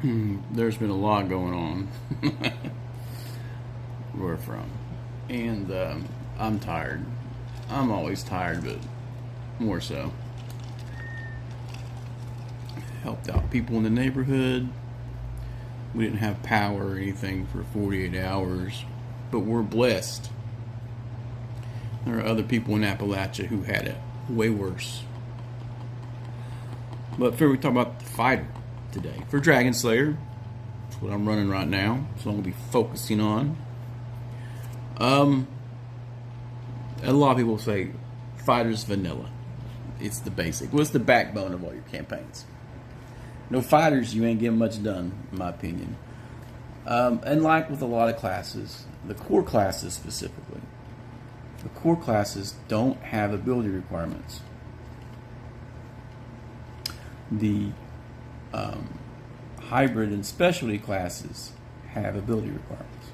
There's been a lot going on where we're from, and I'm tired. I'm always tired, but more so. Helped out people in the neighborhood. We didn't have power or anything for 48 hours, but we're blessed. There are other people in Appalachia who had it way worse. But first, we talk about the fighter today for Dragonslayer. That's what I'm running right now, so I'm gonna be focusing on. A lot of people say fighter's vanilla. It's the basic. What's the backbone of all your campaigns? No fighters, you ain't getting much done, in my opinion. And like with a lot of classes, the core classes specifically, the core classes don't have ability requirements. The hybrid and specialty classes have ability requirements.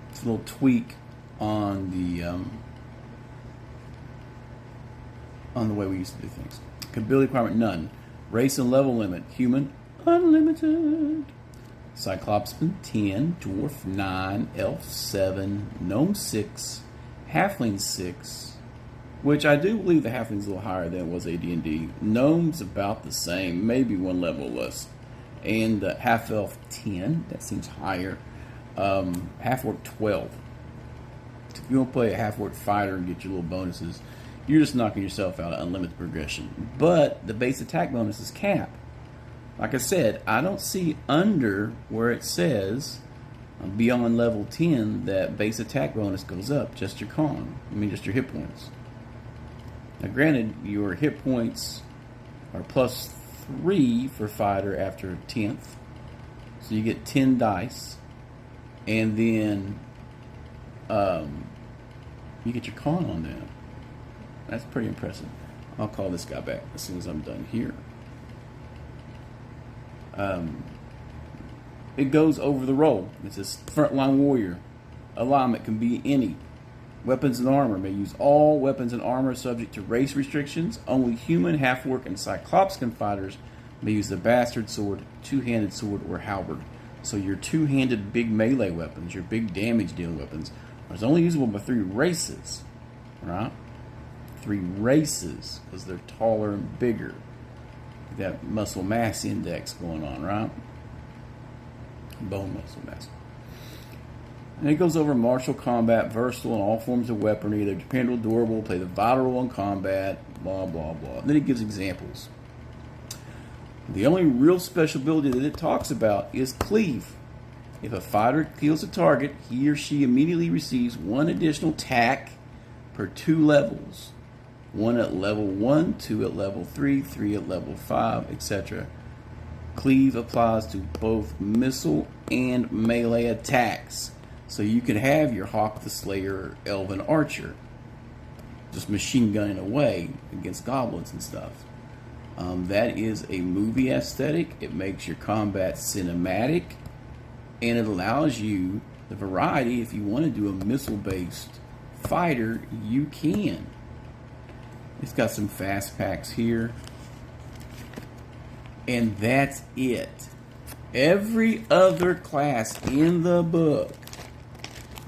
It's a little tweak on the way we used to do things. Ability requirement none. Race and level limit human unlimited. Cyclopsman 10, Dwarf 9, Elf 7, Gnome 6, Halfling 6, which I do believe the Halfling's a little higher than it was AD&D. Gnome's about the same, maybe one level less. And Half Elf 10, that seems higher. Half Orc 12. If you want to play a Half Orc fighter and get your little bonuses, you're just knocking yourself out of unlimited progression. But the base attack bonus is capped. Like I said, I don't see under where it says beyond level 10 that base attack bonus goes up, just your just your hit points. Now granted, your hit points are plus 3 for fighter after 10th. So you get 10 dice. And then you get your con on that. That's pretty impressive. I'll call this guy back as soon as I'm done here. It goes over the roll. It says frontline warrior. Alignment can be any. Weapons and armor may use all weapons and armor subject to race restrictions. Only human, half-orc, and cyclopskin fighters may use the bastard sword, two-handed sword, or halberd. So your two-handed big melee weapons, your big damage-dealing weapons, are only usable by 3 races, right? 3 races, because they're taller and bigger. That muscle mass index going on, right? Bone muscle mass. And it goes over martial combat, versatile in all forms of weaponry. They're dependable, durable, play the vital role in combat, blah, blah, blah. And then it gives examples. The only real special ability that it talks about is cleave. If a fighter kills a target, he or she immediately receives 1 additional attack per 2 levels. 1 at level 1, 2 at level 3, 3 at level 5, etc. Cleave applies to both missile and melee attacks. So you can have your Hawk the Slayer or Elven Archer just machine gunning away against goblins and stuff. That is a movie aesthetic. It makes your combat cinematic, and it allows you the variety. If you want to do a missile-based fighter, you can. It's got some fast packs here. And that's it. Every other class in the book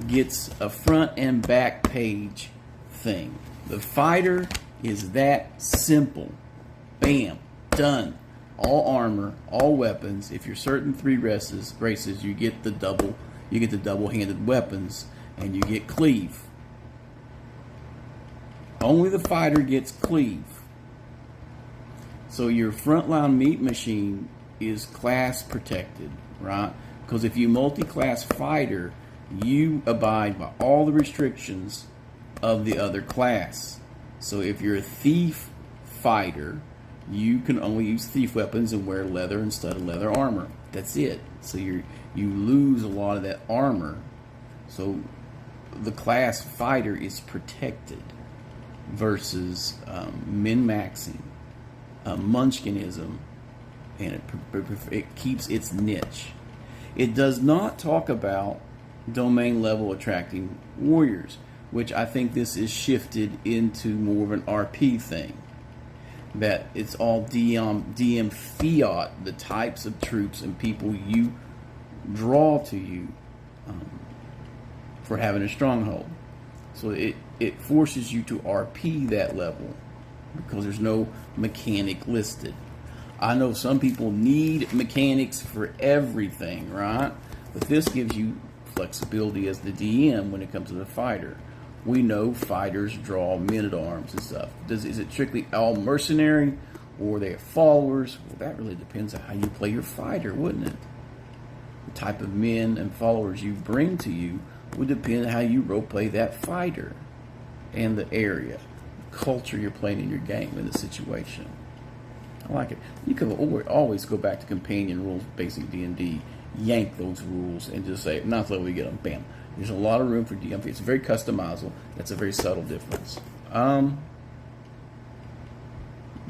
gets a front and back page thing. The fighter is that simple. Bam. Done. All armor, all weapons. If you're certain 3 races, you get the double-handed weapons, and you get cleave. Only the fighter gets cleave. So your frontline meat machine is class protected, right? Because if you multi-class fighter, you abide by all the restrictions of the other class. So if you're a thief fighter, you can only use thief weapons and wear leather instead of leather armor. That's it. So you lose a lot of that armor. So the class fighter is protected versus min-maxing, munchkinism, and it keeps its niche. It does not talk about domain level attracting warriors, which I think this is shifted into more of an RP thing. that it's all DM fiat, the types of troops and people you draw to you for having a stronghold. So it forces you to RP that level because there's no mechanic listed. I know some people need mechanics for everything, right? But this gives you flexibility as the DM when it comes to the fighter. We know fighters draw men-at-arms and stuff. Is it strictly all mercenary, or they have followers? Well, that really depends on how you play your fighter, wouldn't it? The type of men and followers you bring to you would depend on how you role-play that fighter and the area, the culture you're playing in your game, and the situation. I like it. You can always go back to companion rules, basic D&D, yank those rules, and just say, not until we get them, bam. There's a lot of room for DM. It's very customizable. That's a very subtle difference.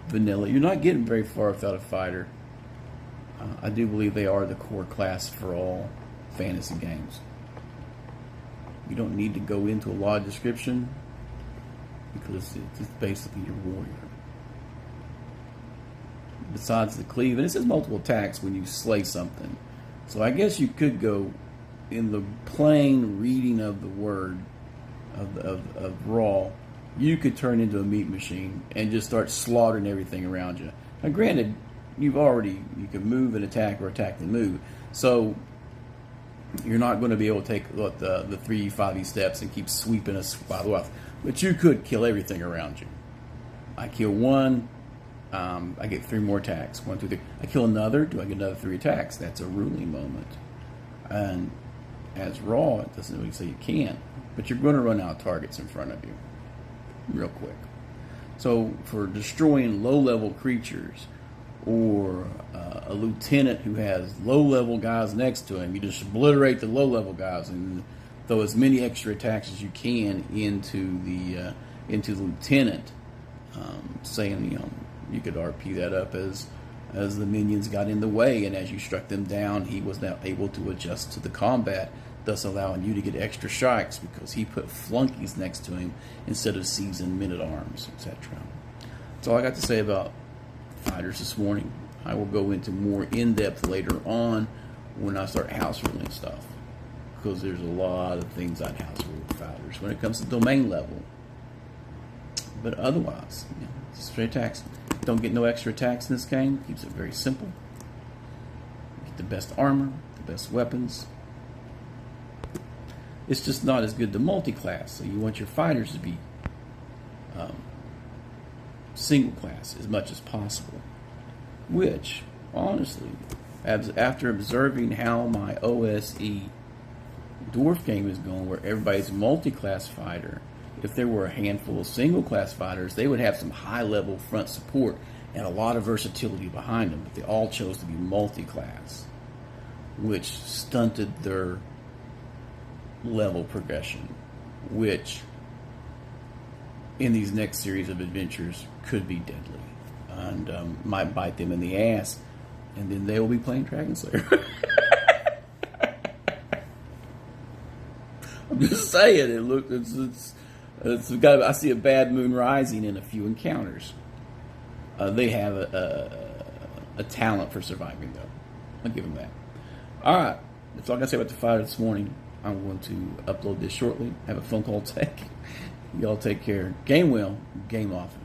Vanilla. You're not getting very far without a fighter. I do believe they are the core class for all fantasy games. You don't need to go into a lot of description because it's basically your warrior. Besides the cleave, and it says multiple attacks when you slay something. So I guess you could go in the plain reading of the word of raw, you could turn into a meat machine and just start slaughtering everything around you. Now granted, you can move and attack or attack and move. So you're not going to be able to take the 3E, 5E steps and keep sweeping us by the way. But you could kill everything around you. I kill one, I get 3 more attacks. 1, 2, 3. I kill another, do I get another 3 attacks? That's a ruling moment. And as raw, it doesn't really say you can't, but you're going to run out of targets in front of you real quick. So for destroying low-level creatures or a lieutenant who has low-level guys next to him, you just obliterate the low-level guys and throw as many extra attacks as you can into the lieutenant, saying you could RP that up as the minions got in the way, and as you struck them down, he was now able to adjust to the combat, thus allowing you to get extra strikes because he put flunkies next to him instead of seasoned men-at-arms, etc. That's all I got to say about fighters this morning. I will go into more in-depth later on when I start house ruling stuff, because there's a lot of things I'd house rule with fighters when it comes to domain level. But otherwise, straight attacks. Don't get no extra attacks in this game. Keeps it very simple. Get the best armor, the best weapons. It's just not as good to multi-class, so you want your fighters to be single class as much as possible. Which, honestly, after observing how my OSE dwarf game is going, where everybody's multi-class fighter, if there were a handful of single-class fighters, they would have some high-level front support and a lot of versatility behind them, but they all chose to be multi-class, which stunted their level progression, which in these next series of adventures could be deadly and might bite them in the ass, and then they will be playing Dragonslayer. I'm just saying, it's got. I see a bad moon rising in a few encounters. They have a talent for surviving, though. I'll give them that. All right, that's all I got to say about the fight this morning. I'm going to upload this shortly. Have a phone call take. Y'all take care. Game well. Game off.